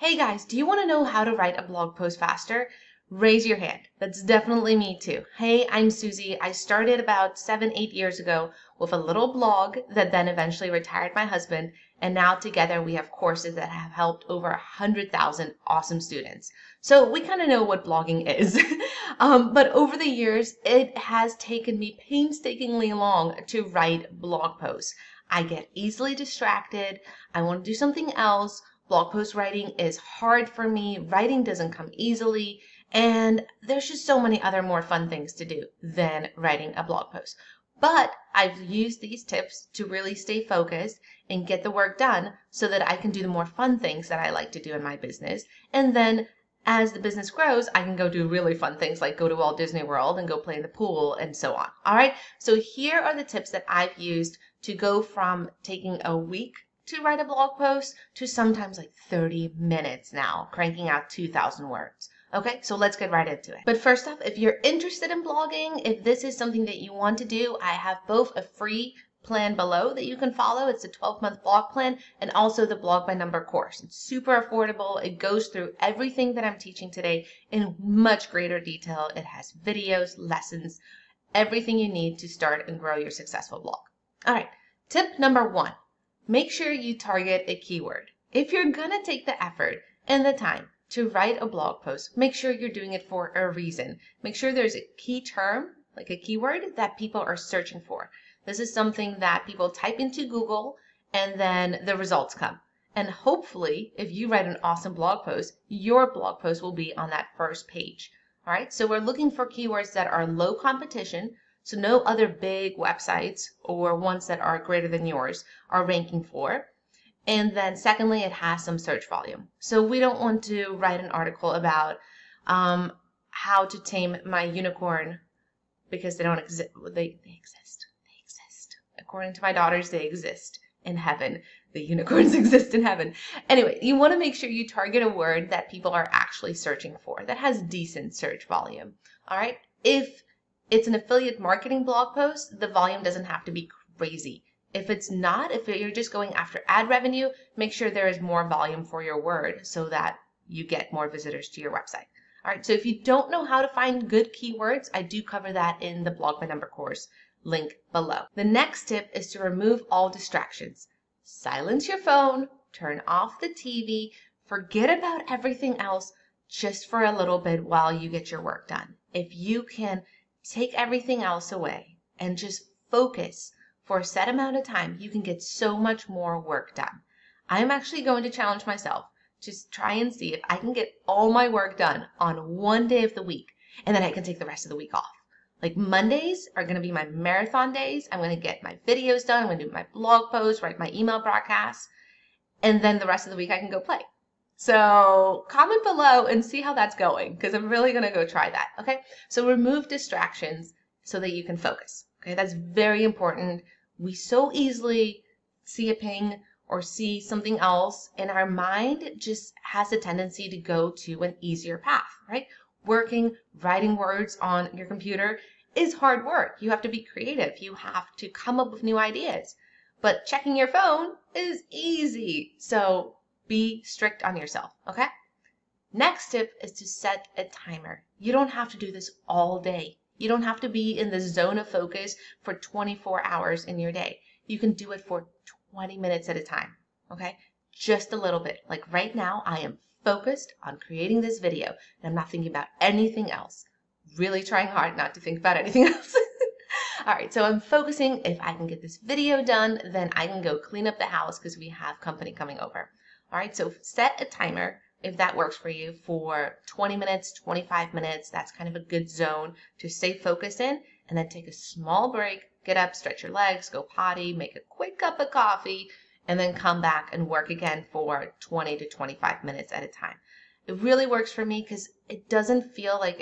Hey guys, do you want to know how to write a blog post faster? Raise your hand. That's definitely me too. Hey, I'm Susie. I started about 7, 8 years ago with a little blog that then eventually retired my husband, and now together we have courses that have helped over 100,000 awesome students. So we kind of know what blogging is. But over the years, it has taken me painstakingly long to write blog posts. I get easily distracted. I want to do something else. Blog post writing is hard for me. Writing doesn't come easily. And there's just so many other more fun things to do than writing a blog post. But I've used these tips to really stay focused and get the work done so that I can do the more fun things that I like to do in my business. And then as the business grows, I can go do really fun things like go to Walt Disney World and go play in the pool and so on. All right. So here are the tips that I've used to go from taking a week to write a blog post to sometimes like 30 minutes now, cranking out 2,000 words. Okay, so let's get right into it. But first off, if you're interested in blogging, if this is something that you want to do, I have both a free plan below that you can follow. It's a 12-month blog plan and also the blog by number course. It's super affordable. It goes through everything that I'm teaching today in much greater detail. It has videos, lessons, everything you need to start and grow your successful blog. All right, tip number 1. Make sure you target a keyword. If you're gonna take the effort and the time to write a blog post, make sure you're doing it for a reason. Make sure there's a key term, like a keyword, that people are searching for. This is something that people type into Google and then the results come. And hopefully, if you write an awesome blog post, your blog post will be on that first page. All right, so we're looking for keywords that are low competition, so no other big websites or ones that are greater than yours are ranking for. And then secondly, it has some search volume. So we don't want to write an article about how to tame my unicorn because they don't exist. They exist. They exist. According to my daughters, they exist in heaven. The unicorns exist in heaven. Anyway, you want to make sure you target a word that people are actually searching for, that has decent search volume. All right. If it's an affiliate marketing blog post, the volume doesn't have to be crazy. If it's not, if you're just going after ad revenue, make sure there is more volume for your word so that you get more visitors to your website. All right, so if you don't know how to find good keywords, I do cover that in the blog by number course, link below. The next tip is to remove all distractions. Silence your phone, turn off the TV, forget about everything else just for a little bit while you get your work done. If you can take everything else away and just focus for a set amount of time, you can get so much more work done. I'm actually going to challenge myself to try and see if I can get all my work done on one day of the week, and then I can take the rest of the week off. Like Mondays are going to be my marathon days. I'm going to get my videos done. I'm going to do my blog posts, write my email broadcasts, and then the rest of the week I can go play. So comment below and see how that's going, because I'm really going to go try that. Okay, so remove distractions so that you can focus. Okay, that's very important. We so easily see a ping or see something else, and our mind just has a tendency to go to an easier path, right? Writing words on your computer is hard work. You have to be creative. You have to come up with new ideas. But checking your phone is easy. So be strict on yourself, okay? Next tip is to set a timer. You don't have to do this all day. You don't have to be in the zone of focus for 24 hours in your day. You can do it for 20 minutes at a time, okay? Just a little bit. Like right now, I am focused on creating this video and I'm not thinking about anything else. Really trying hard not to think about anything else. All right, so I'm focusing. If I can get this video done, then I can go clean up the house because we have company coming over. All right, so set a timer if that works for you for 20 minutes, 25 minutes. That's kind of a good zone to stay focused in, and then take a small break, get up, stretch your legs, go potty, make a quick cup of coffee, and then come back and work again for 20 to 25 minutes at a time. It really works for me because it doesn't feel like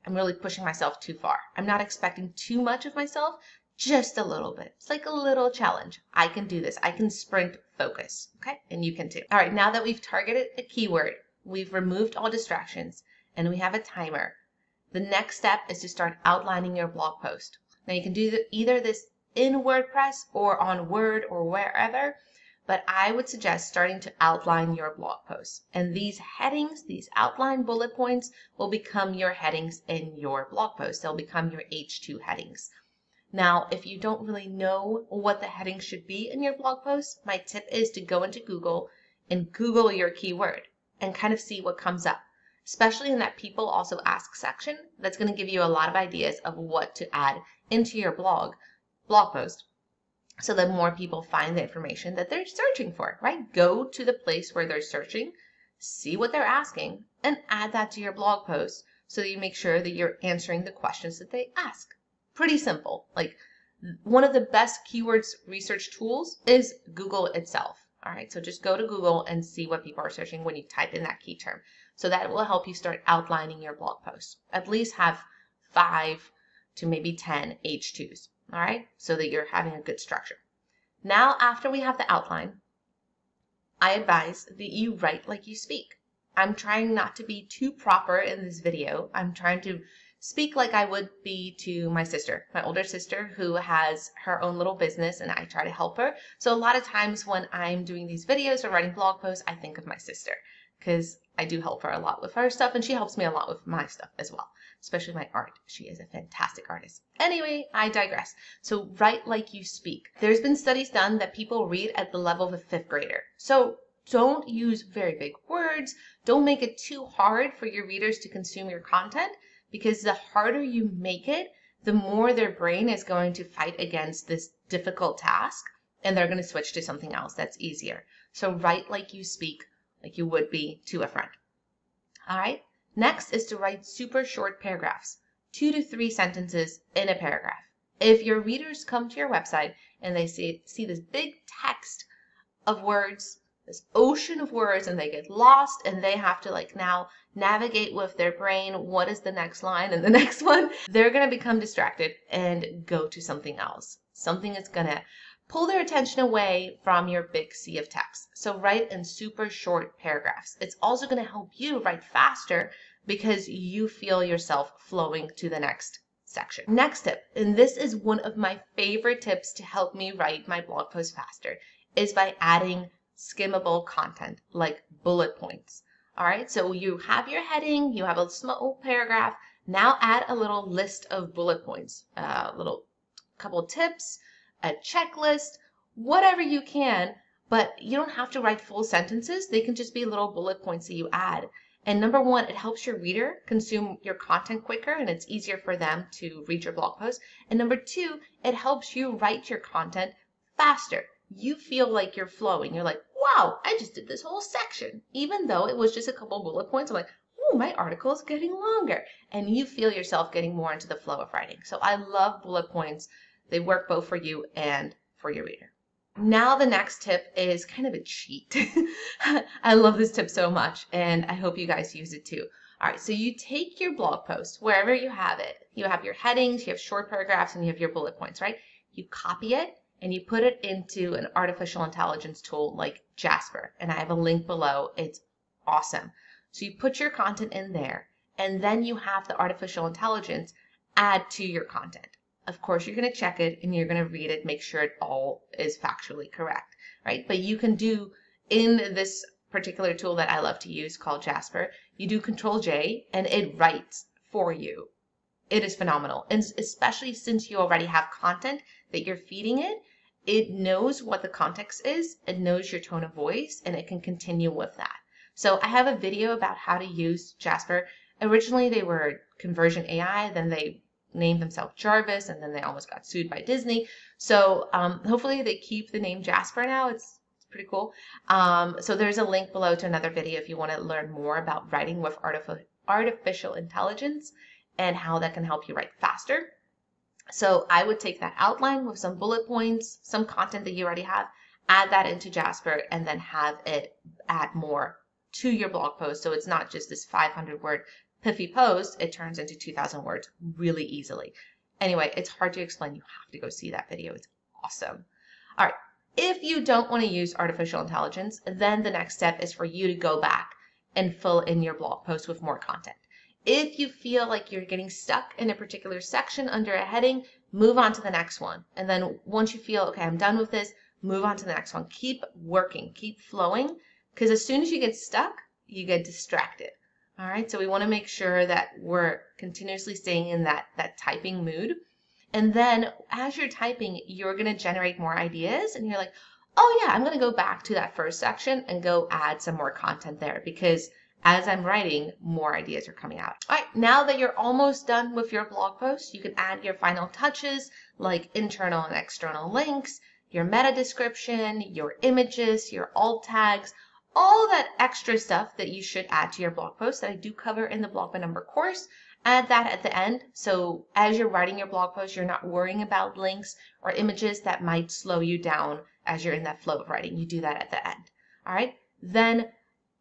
I'm really pushing myself too far. I'm not expecting too much of myself, just a little bit. It's like a little challenge. I can do this. I can sprint focus, okay? And you can too. All right, now that we've targeted a keyword, we've removed all distractions, and we have a timer, the next step is to start outlining your blog post. Now you can do either this in WordPress or on Word or wherever, but I would suggest starting to outline your blog posts. And these headings, these outline bullet points, will become your headings in your blog post. They'll become your H2 headings. Now, if you don't really know what the heading should be in your blog post, my tip is to go into Google and Google your keyword and kind of see what comes up, especially in that people also ask section. That's going to give you a lot of ideas of what to add into your blog post, so that more people find the information that they're searching for, right? Go to the place where they're searching, see what they're asking, and add that to your blog post so that you make sure that you're answering the questions that they ask. Pretty simple. Like, one of the best keywords research tools is Google itself. All right, so just go to Google and see what people are searching when you type in that key term. So that will help you start outlining your blog post. At least have 5 to maybe 10 H2s, all right, so that you're having a good structure. Now, after we have the outline, I advise that you write like you speak. I'm trying not to be too proper in this video. I'm trying to speak like I would be to my sister, my older sister, who has her own little business, and I try to help her. So a lot of times when I'm doing these videos or writing blog posts, I think of my sister because I do help her a lot with her stuff, and she helps me a lot with my stuff as well, especially my art. She is a fantastic artist. Anyway, I digress. So write like you speak. There's been studies done that people read at the level of a 5th grader. So don't use very big words. Don't make it too hard for your readers to consume your content, because the harder you make it, the more their brain is going to fight against this difficult task, and they're going to switch to something else that's easier. So write like you speak, like you would be to a friend. All right. Next is to write super short paragraphs, 2 to 3 sentences in a paragraph. If your readers come to your website and they see this big text of words, this ocean of words, and they get lost and they have to now navigate with their brain, what is the next line and the next one, they're going to become distracted and go to something else. Something is going to pull their attention away from your big sea of text. So write in super short paragraphs. It's also going to help you write faster because you feel yourself flowing to the next section. Next tip, and this is one of my favorite tips to help me write my blog post faster, is by adding skimmable content like bullet points. All right, so you have your heading, you have a small paragraph. Now add a little list of bullet points, a little couple tips, a checklist, whatever you can, but you don't have to write full sentences. They can just be little bullet points that you add. And number one, it helps your reader consume your content quicker, and it's easier for them to read your blog post. And number two, it helps you write your content faster. You feel like you're flowing. You're like, wow, I just did this whole section. Even though it was just a couple bullet points, I'm like, oh, my article is getting longer. And you feel yourself getting more into the flow of writing. So I love bullet points. They work both for you and for your reader. Now the next tip is kind of a cheat. I love this tip so much, and I hope you guys use it too. All right, so you take your blog post, wherever you have it. You have your headings, you have short paragraphs, and you have your bullet points, right? You copy it, and you put it into an artificial intelligence tool like Jasper. And I have a link below. It's awesome. So you put your content in there, and then you have the artificial intelligence add to your content. Of course, you're going to check it and you're going to read it, make sure it all is factually correct, right? But you can do, in this particular tool that I love to use called Jasper, you do Control J and it writes for you. It is phenomenal. And especially since you already have content that you're feeding it, it knows what the context is, it knows your tone of voice, and it can continue with that. So I have a video about how to use Jasper. Originally, they were Conversion AI, then they named themselves Jarvis, and then they almost got sued by Disney. So hopefully they keep the name Jasper now. It's pretty cool. So there's a link below to another video if you want to learn more about writing with artificial intelligence and how that can help you write faster. So I would take that outline with some bullet points, some content that you already have, add that into Jasper, and then have it add more to your blog post. So it's not just this 500-word pithy post, it turns into 2,000 words really easily. Anyway, it's hard to explain. You have to go see that video. It's awesome. All right. If you don't want to use artificial intelligence, then the next step is for you to go back and fill in your blog post with more content. If you feel like you're getting stuck in a particular section under a heading, move on to the next one. And then once you feel, okay, I'm done with this, move on to the next one. Keep working, keep flowing, because as soon as you get stuck, you get distracted. All right, so we want to make sure that we're continuously staying in that typing mood. And then as you're typing, you're going to generate more ideas, and you're like, oh yeah, I'm going to go back to that first section and go add some more content there, because as I'm writing, more ideas are coming out. All right, now that you're almost done with your blog post, you can add your final touches like internal and external links, your meta description, your images, your alt tags, all that extra stuff that you should add to your blog post that I do cover in the Blog by Number course. Add that at the end, so as you're writing your blog post, you're not worrying about links or images that might slow you down as you're in that flow of writing. You do that at the end. All right, then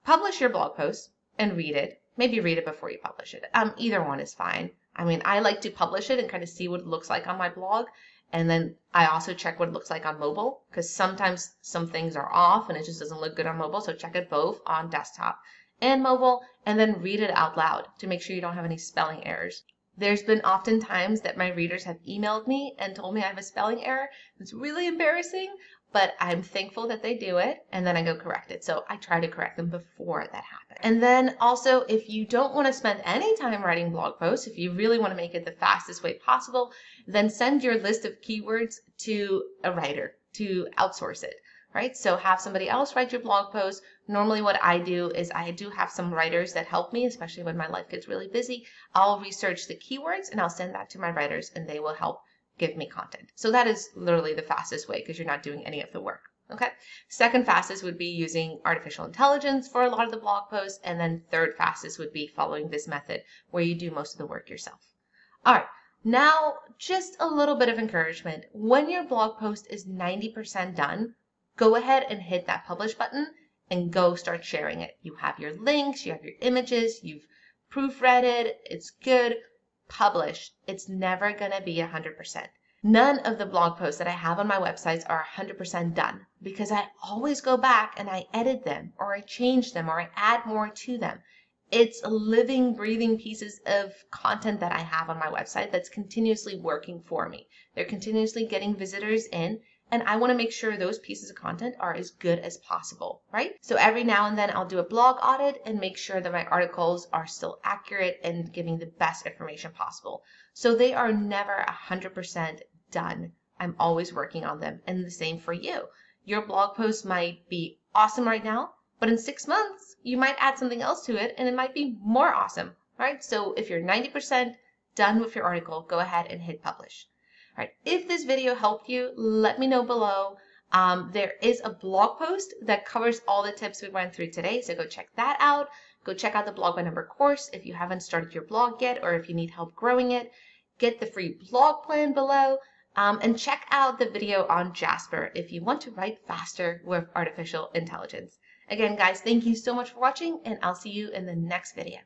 publish your blog post and read it. Maybe read it before you publish it. Either one is fine. I mean, I like to publish it and kind of see what it looks like on my blog. And then I also check what it looks like on mobile, because sometimes some things are off and it just doesn't look good on mobile. So check it both on desktop and mobile, and then read it out loud to make sure you don't have any spelling errors. There's been often times that my readers have emailed me and told me I have a spelling error. It's really embarrassing, but I'm thankful that they do it, and then I go correct it. So I try to correct them before that happens. And then also, if you don't want to spend any time writing blog posts, if you really want to make it the fastest way possible, then send your list of keywords to a writer to outsource it. Right? So have somebody else write your blog post. Normally what I do is I do have some writers that help me, especially when my life gets really busy. I'll research the keywords and I'll send that to my writers, and they will help give me content. So that is literally the fastest way, because you're not doing any of the work. Okay. Second fastest would be using artificial intelligence for a lot of the blog posts. And then third fastest would be following this method where you do most of the work yourself. All right. Now, just a little bit of encouragement. When your blog post is 90% done, go ahead and hit that publish button and go start sharing it. You have your links, you have your images, you've proofread it, it's good. Publish. It's never going to be 100%. None of the blog posts that I have on my websites are 100% done, because I always go back and I edit them, or I change them, or I add more to them. It's living, breathing pieces of content that I have on my website that's continuously working for me. They're continuously getting visitors in, and I want to make sure those pieces of content are as good as possible, right? So every now and then I'll do a blog audit and make sure that my articles are still accurate and giving the best information possible. So they are never 100% done. I'm always working on them, and the same for you. Your blog post might be awesome right now, but in 6 months, you might add something else to it and it might be more awesome, right? So if you're 90% done with your article, go ahead and hit publish. All right, if this video helped you, let me know below. There is a blog post that covers all the tips we went through today, so go check that out. Go check out the Blog by Number course if you haven't started your blog yet, or if you need help growing it. Get the free blog plan below, and check out the video on Jasper if you want to write faster with artificial intelligence. Again, guys, thank you so much for watching, and I'll see you in the next video.